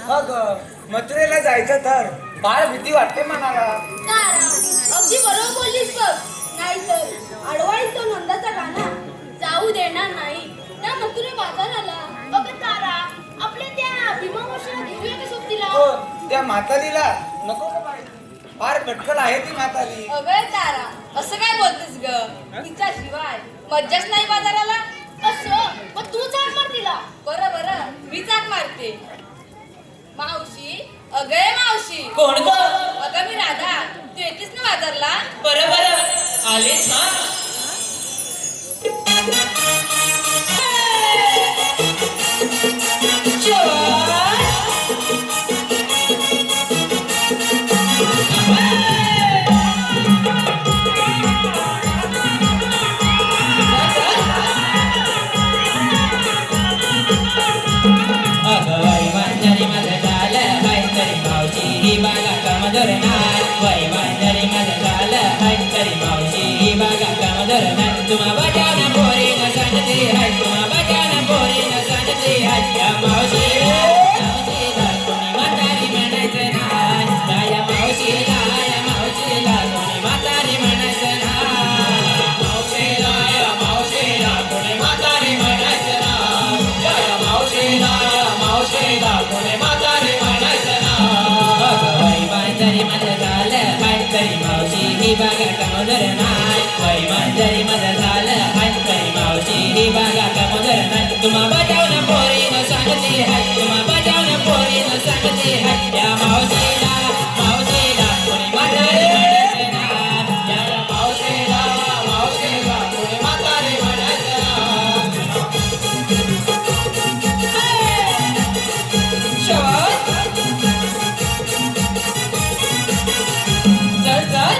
मग मथुरेला जायचं तर फार भीती वाटते मनाला. तारा, अगदी बरोबर बोललीस बघ. नाहीतर अडवाळीत तो नंदाचा गाणा जाऊ देणार नाही ना मथुरे बाजाराला. बघ तारा, आपल्या त्या भीमावशाला घेऊया का सोबतीला? हो, त्या म्हातारीला नको गं बाई. फार कटकल आहे ती म्हातारी. अगं तारा, असं काय बोलतेस ग? तिच्याशिवाय मज्जाच नाही बाजाराला. असं मग तू चाल मार तिला. बरं बरं, मी चाक मारते. मावशी, अगं मावशी. कोण ग? अगं मी राधा. तू येतेस ना बाजारला? बरं बरं, आलेच हा. तुम्हा बजाना पोरी न सांगते हाय, तुम्हा बजाना पोरी न सांगते हाय. या मावशीला कोणी म्हातारी म्हणायचं नाही. या मावशीला कोणी म्हातारी म्हणायचं नाही. मावशीला कोणी म्हातारी म्हणायचं नाही. या मावशीला कोणी म्हातारी म्हणायचं नाही. वय मांजरी माझं झालं हाय तरी मावशी ही बागा कमोदर नाही. वय मांजरी माझं झालं हाय तरी मावशी ही बागा कमोदर नाही. तुम्हा बजावणं पोरी न सांगते हाय, तुम्हा बजावणं पोरी न सांगते हाय. या मावशीला कोणी म्हातारी म्हणायचं नाही. या मावशीला कोणी म्हातारी म्हणायचं नाही. चल चल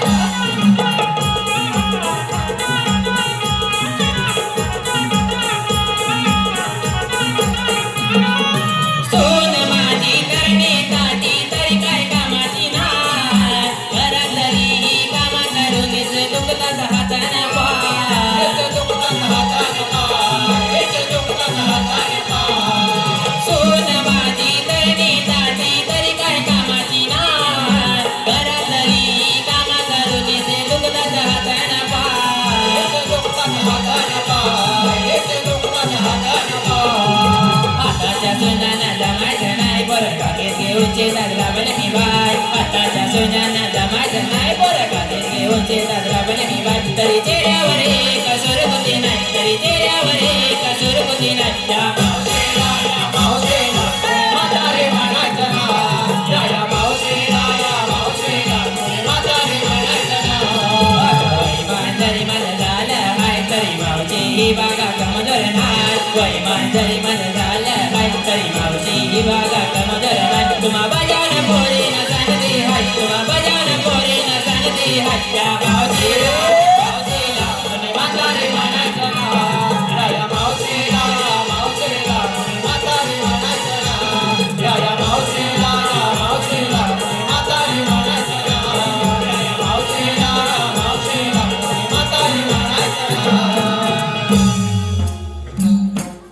सोन माझी करणे ताटी तरी काय कामाची नाही. घरातली ही कामा करूनच दुखतात हाताने पाय. सोन माझी करणे ताटी तरी काय कामाची नाही. घरातली ही कामा करूनच दुखतात हाताने पाय. आताच्या सोन्याला जमायचं नाही बरं कागेत घेऊनचे दादरा बनली बाय. आताच्या सोन्याला जमायचं नाही बरं कागेत घेऊनचे दादरा बनली बाय. तरी चेहऱ्यावर एक सुरकुती नाही, तरी चेहऱ्यावर एक सुरकुती नाही. या मावशीला म्हातारी म्हणायचं नाही. या मावशीला कोणी म्हातारी म्हणायचं नाही. वय मांजरी माझं झालं हाय तरी मावशी ही बागा कमजोर नाही. वय मांजरी माझं झालं हाय तरी मावशी ही बागा कमजोर नाही. तुम्हा बजावणं पोरी न सांगते हाय, तुम्हा बजावणं पोरी न सांगते हाय. या